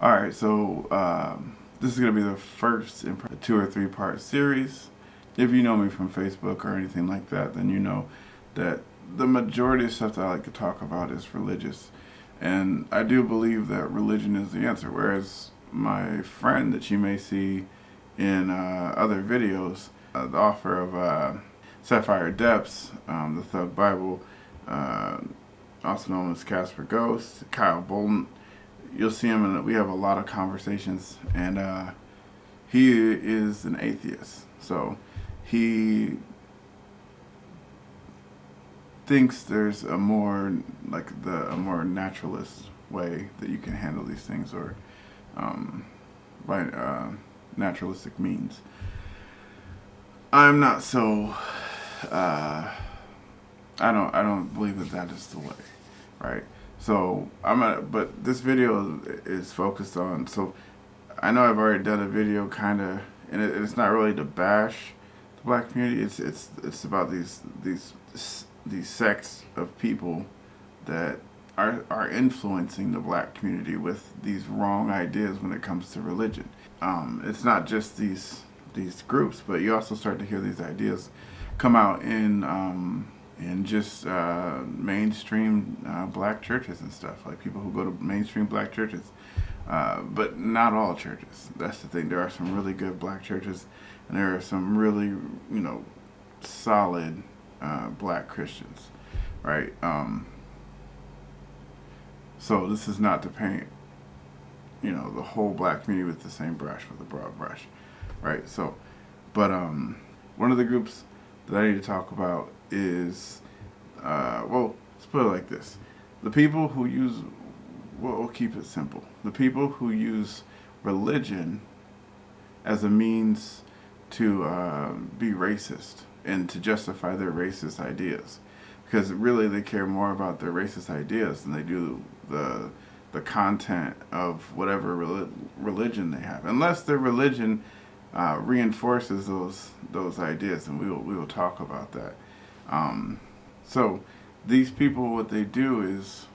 All right, so this is going to be the first in a 2 or 3 part series. If you know me from Facebook or anything like that, then you know that the majority of stuff that I like to talk about is religious. And I do believe that religion is the answer. Whereas my friend that you may see in other videos, the author of Sapphire Depths, the Thug Bible, uh, also known as Casper Ghost, Kyle Bolton, you'll see him, and we have a lot of conversations. And he is an atheist, so he thinks there's a more a more naturalist way that you can handle these things, or um, by naturalistic means. I'm not so. Uh, I don't believe that that is the way, right? So but this video is focused on. So I know I've already done a video, kind of, and it's not really to bash the black community. It's about these sects of people that are influencing the black community with these wrong ideas when it comes to religion. It's not just these groups, but you also start to hear these ideas come out in just mainstream black churches and stuff. Like people who go to mainstream black churches, but not all churches. That's the thing. There are some really good black churches, and there are some really, solid black Christians, right? So this is not to paint, the whole black community with the same brush, with a broad brush, right? So, but one of the groups that I need to talk about is, well, let's put it like this: the people who use, well, we'll keep it simple. The people who use religion as a means to be racist and to justify their racist ideas, because really they care more about their racist ideas than they do the content of whatever religion they have, unless their religion reinforces those ideas, and we will talk about that. So these people, what they do is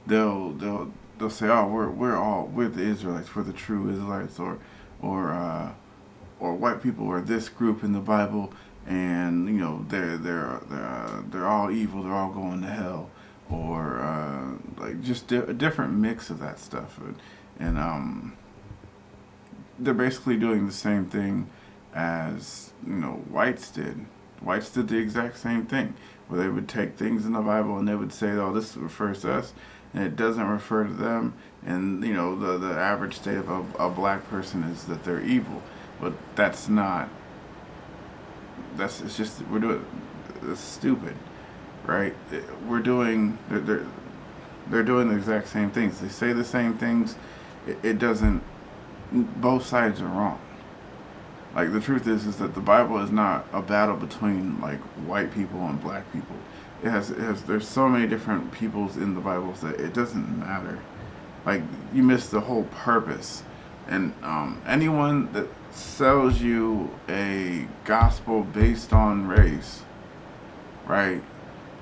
they'll say, oh, we're the Israelites, we're the true Israelites, or or white people are this group in the Bible, and they're all evil, they're all going to hell, or like just a different mix of that stuff, and they're basically doing the same thing as whites did. Whites did the exact same thing, where they would take things in the Bible and they would say, "Oh, this refers to us," and it doesn't refer to them. And the average state of a black person is that they're evil, but that's not. It's just we're doing. It's stupid, right? We're doing. They're doing the exact same things. They say the same things. It doesn't. Both sides are wrong. Like the truth is that the Bible is not a battle between like white people and black people. It has there's so many different peoples in the Bible that it doesn't matter. Like you miss the whole purpose. And anyone that sells you a gospel based on race, right,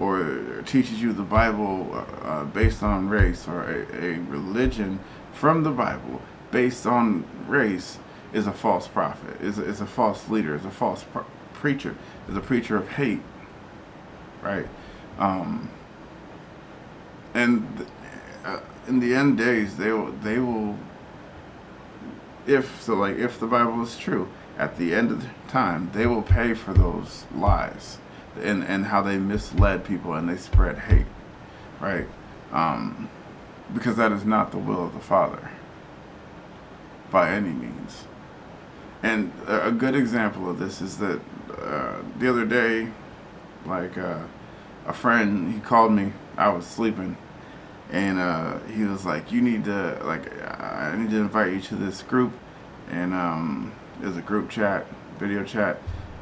or teaches you the Bible based on race, or a religion from the Bible based on race, is a false prophet, is a false leader, is a false preacher, is a preacher of hate, right? Um, and in the end days, they will, if the Bible is true, at the end of the time, they will pay for those lies, and how they misled people and they spread hate, right? Because that is not the will of the Father by any means. And a good example of this is that the other day, like a friend, he called me. I was sleeping, and he was like, "You need to I need to invite you to this group," and it was a group chat, video chat,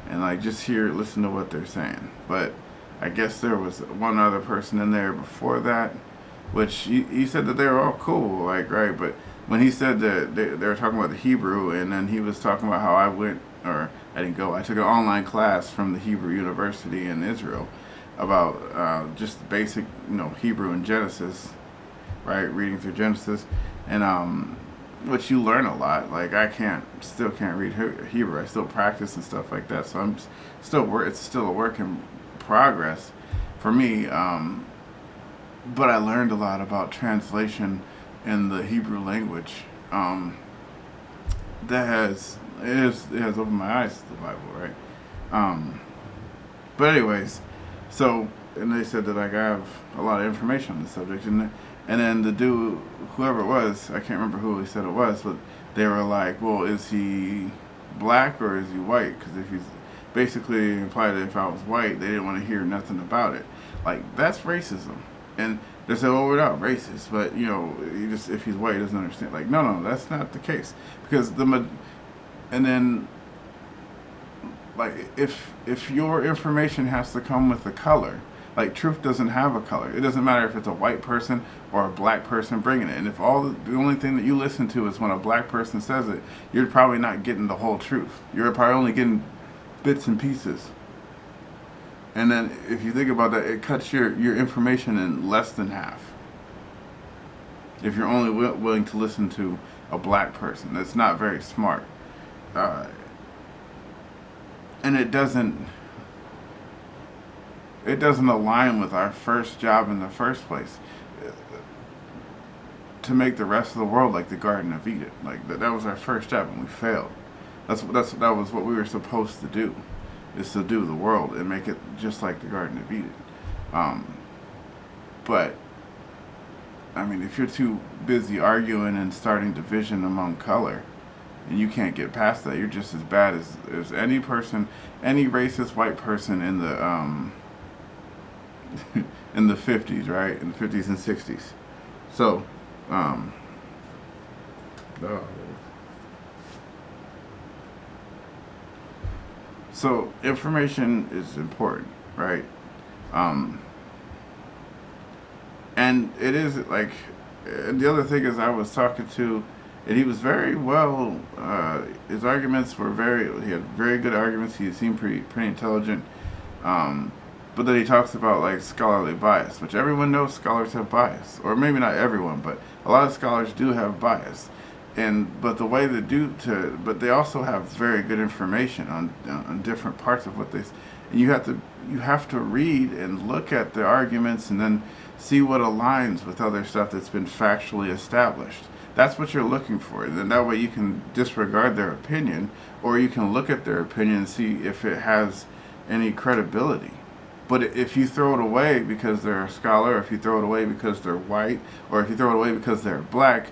and like just listen to what they're saying. But I guess there was one other person in there before that, which he said that they were all cool, like, right, but when he said that they were talking about the Hebrew, and then he was talking about how I went, or I didn't go, I took an online class from the Hebrew University in Israel about just basic, Hebrew and Genesis, right? Reading through Genesis, and which you learn a lot. Like I still can't read Hebrew. I still practice and stuff like that. So I'm still it's still a work in progress for me. But I learned a lot about translation in the Hebrew language. That it has opened my eyes to the Bible, right? Um, but anyways, so and they said that I have a lot of information on the subject, and then the dude, whoever it was, I can't remember who he said it was, but they were like, well, is he black or is he white? Because if he's basically implied that if I was white, they didn't want to hear nothing about it. Like that's racism, and they said, well, we're not racist, but you just if he's white, he doesn't understand. Like, no, that's not the case because and then like if your information has to come with a color, like truth doesn't have a color. It doesn't matter if it's a white person or a black person bringing it. And if the only thing that you listen to is when a black person says it, you're probably not getting the whole truth. You're probably only getting bits and pieces. And then if you think about that, it cuts your information in less than half. If you're only willing to listen to a black person, that's not very smart. And it doesn't align with our first job in the first place, to make the rest of the world like the Garden of Eden. Like that was our first job, and we failed. That was what we were supposed to do, is to do the world and make it just like the Garden of Eden. But I mean, if you're too busy arguing and starting division among color, and you can't get past that, you're just as bad as any person, any racist white person in the in the 50s, right? In the 50s and 60s. So, oh, so information is important, right? Um, and it is like, and the other thing is I was talking to, and he was very well. His arguments were he had very good arguments. He seemed pretty intelligent. But then he talks about like scholarly bias, which everyone knows scholars have bias, or maybe not everyone, but a lot of scholars do have bias. But the way they but they also have very good information on different parts of what and you have to read and look at the arguments and then see what aligns with other stuff that's been factually established. That's what you're looking for. Then that way you can disregard their opinion, or you can look at their opinion and see if it has any credibility. But if you throw it away because they're a scholar, or if you throw it away because they're white, or if you throw it away because they're black,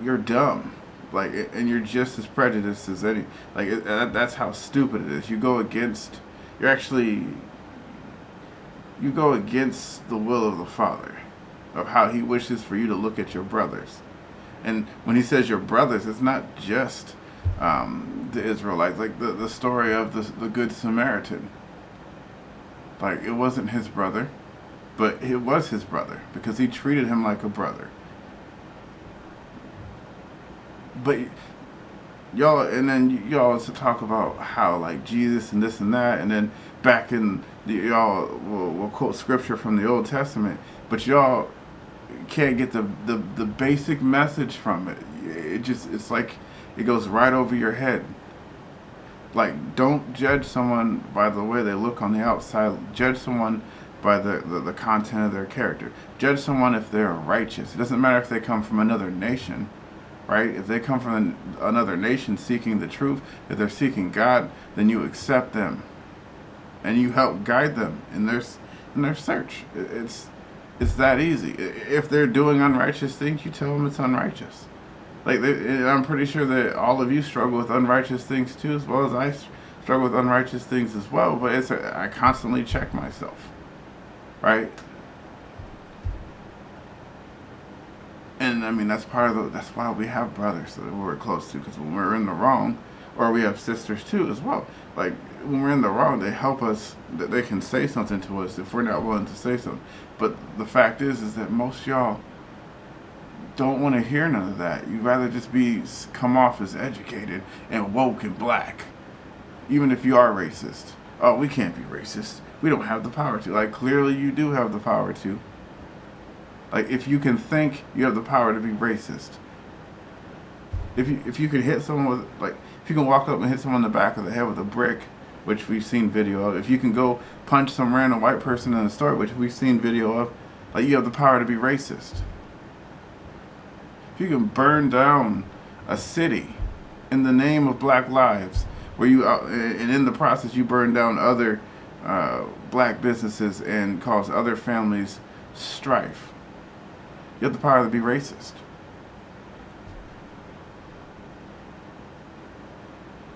you're dumb. Like, and you're just as prejudiced as any. Like, that's how stupid it is. You go against the will of the Father, of how He wishes for you to look at your brothers. And when He says your brothers, it's not just the Israelites. Like the story of the Good Samaritan. Like, it wasn't his brother, but it was his brother because he treated him like a brother. But and then y'all also talk about how like Jesus and this and that, and then back in y'all will quote scripture from the Old Testament, but y'all can't get the basic message from it. It's like it goes right over your head. Like, don't judge someone by the way they look on the outside. Judge someone by the content of their character. Judge someone if they're righteous. It doesn't matter if they come from another nation, right? If they come from another nation seeking the truth, if they're seeking God, then you accept them, and you help guide them in their search. It's that easy. If they're doing unrighteous things, you tell them it's unrighteous. Like, I'm pretty sure that all of you struggle with unrighteous things too, as well as I struggle with unrighteous things as well. But I constantly check myself, right? And I mean, that's why we have brothers that we're close to, because when we're in the wrong, or we have sisters too as well. Like, when we're in the wrong, they help us, that they can say something to us if we're not willing to say something. But the fact is that most y'all don't want to hear none of that. You'd rather just come off as educated and woke and black, even if you are racist. Oh, we can't be racist. We don't have the power to. Like, clearly you do have the power to. Like, if you can think, you have the power to be racist. If you can hit someone with, like, if you can walk up and hit someone in the back of the head with a brick, which we've seen video of, if you can go punch some random white person in the store, which we've seen video of, like, you have the power to be racist. If you can burn down a city in the name of black lives, where you and in the process you burn down other black businesses and cause other families strife, you have the power to be racist.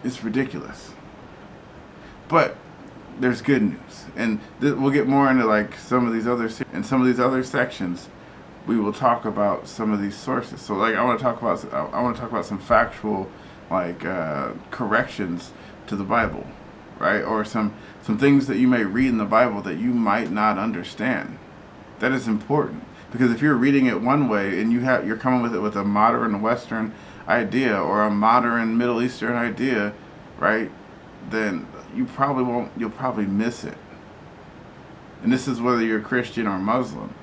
It's ridiculous. But there's good news, and we'll get more into like some of these other sections. We will talk about some of these sources. So like I want to talk about some factual like corrections to the Bible, right? Or some things that you may read in the Bible that you might not understand. That is important, because if you're reading it one way and you're coming with it with a modern Western idea or a modern Middle Eastern idea, right? Then you'll probably miss it. And this is whether you're Christian or Muslim.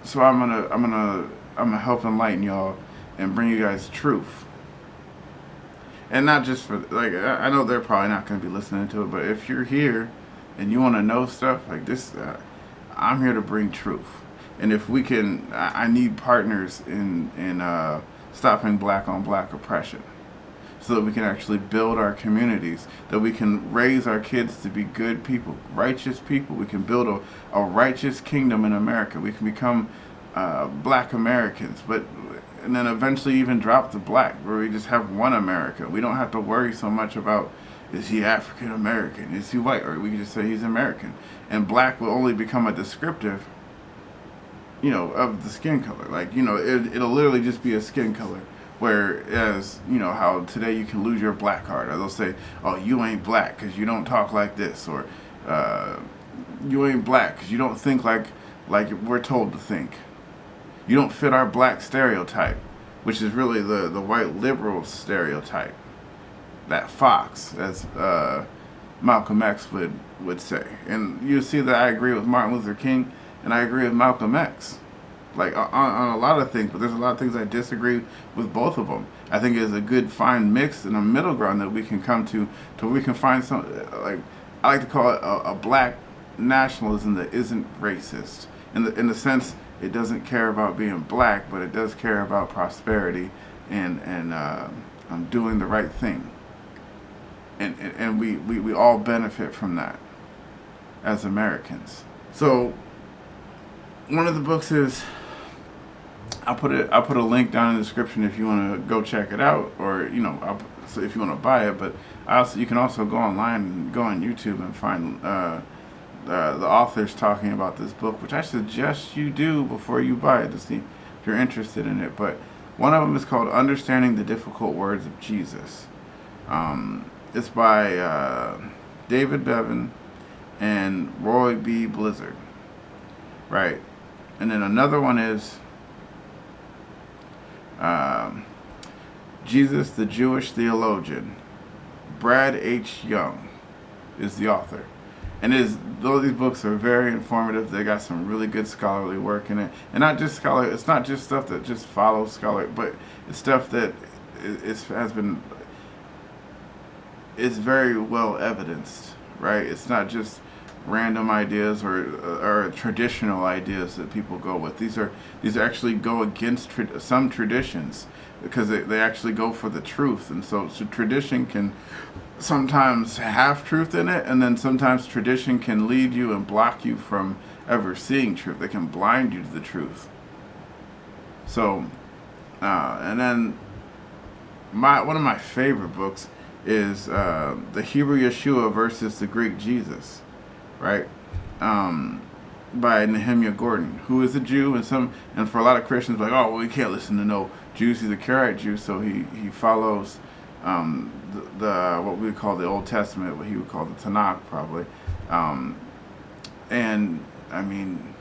So I'm gonna help enlighten y'all and bring you guys truth. And not just for, like, I know they're probably not going to be listening to it, but if you're here and you want to know stuff like this, I'm here to bring truth. And if we can, I need partners in stopping black on black oppression, so that we can actually build our communities, that we can raise our kids to be good people, righteous people. We can build a righteous kingdom in America. We can become black Americans, and then eventually even drop the black, where we just have one America. We don't have to worry so much about, is he African American, is he white, or we can just say he's American. And black will only become a descriptive, of the skin color. Like, it'll literally just be a skin color. Whereas, how today you can lose your black card, or they'll say, oh, you ain't black because you don't talk like this, or you ain't black because you don't think like we're told to think. You don't fit our black stereotype, which is really the white liberal stereotype. That fox, as Malcolm X would say. And you see that I agree with Martin Luther King, and I agree with Malcolm X. Like, on a lot of things, but there's a lot of things I disagree with both of them. I think it's a good fine mix and a middle ground that we can come to where we can find some, like, I like to call it a black nationalism that isn't racist. In the sense, it doesn't care about being black, but it does care about prosperity and doing the right thing. And we all benefit from that as Americans. So one of the books is, I'll put a link down in the description if you want to go check it out, or so if you want to buy it. But you can also go online and go on YouTube and find the authors talking about this book, which I suggest you do before you buy it to see if you're interested in it. But one of them is called Understanding the Difficult Words of Jesus. It's by David Bevan and Roy B. Blizzard, right? And then another one is Jesus the Jewish Theologian. Brad H. Young is the author. And though these books are very informative, they got some really good scholarly work in it. And not just it's not just stuff that just follows scholar, but it's stuff that is very well evidenced, right? It's not just random ideas or traditional ideas that people go with. These actually go against some traditions, because they actually go for the truth. And so tradition can sometimes have truth in it, and then sometimes tradition can lead you and block you from ever seeing truth. They can blind you to the truth. So and then one of my favorite books is the Hebrew Yeshua versus the Greek Jesus, right? By Nehemiah Gordon, who is a Jew, and for a lot of Christians, like, oh, well, we can't listen to no Jews. He's a Karaite Jew, so he follows the what we would call the Old Testament, what he would call the Tanakh, probably. And I mean,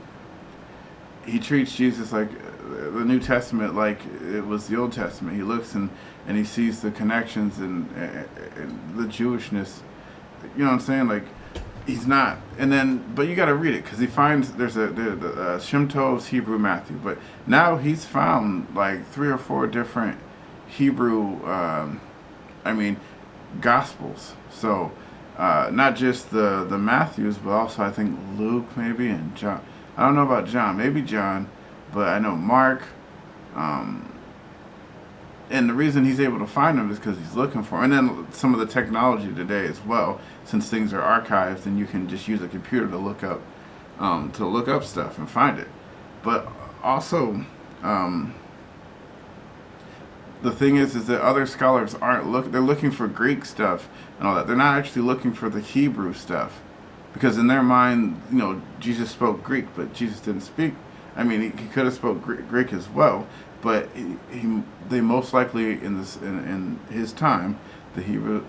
he treats Jesus like the New Testament, like it was the Old Testament. He looks and he sees the connections and the Jewishness. You know what I'm saying? Like, he's not. And then, but you got to read it because he finds there's Shem Tov's Hebrew Matthew, but now he's found like 3 or 4 different Hebrew, I mean, Gospels. So not just the Matthews, but also I think Luke maybe and John. I don't know about John, maybe John, but I know Mark. Um, and the reason he's able to find them is because he's looking for them. And then some of the technology today as well, since things are archived, and you can just use a computer to look up stuff and find it. But also, um, the thing is that other scholars aren't look. They're looking for Greek stuff and all that. They're not actually looking for the Hebrew stuff, because in their mind, Jesus spoke Greek, but Jesus didn't speak. I mean, he could have spoke Greek as well, but they most likely in his time, the Hebrew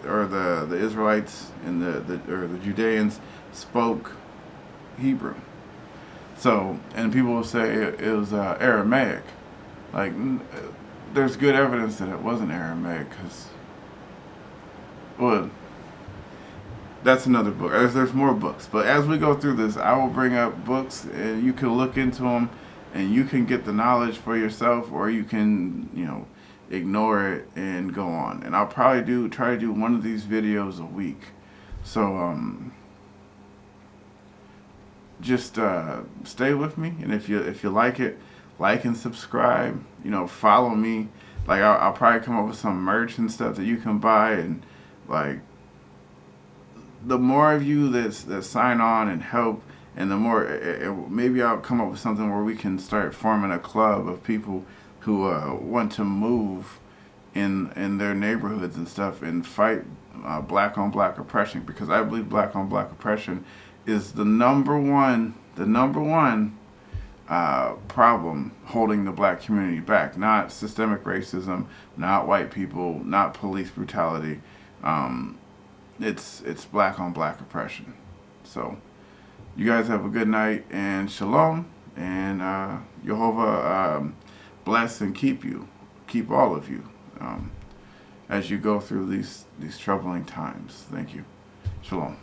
or the Israelites and the Judeans spoke Hebrew. So, and people will say it was Aramaic. Like, there's good evidence that it wasn't Aramaic, because, well, that's another book. There's more books, but as we go through this, I will bring up books, and you can look into them, and you can get the knowledge for yourself, or you can, ignore it and go on. And I'll probably try to do one of these videos a week. So just stay with me, and if you like it, like and subscribe. Follow me. Like I'll probably come up with some merch and stuff that you can buy, and like the more of you that sign on and help, and the more maybe I'll come up with something where we can start forming a club of people who want to move in their neighborhoods and stuff and fight black on black oppression, because I believe black on black oppression is the number one problem holding the black community back. Not systemic racism, not white people, not police brutality. It's black on black oppression. So you guys have a good night, and shalom, and Jehovah bless and keep all of you as you go through these troubling times. Thank you. Shalom.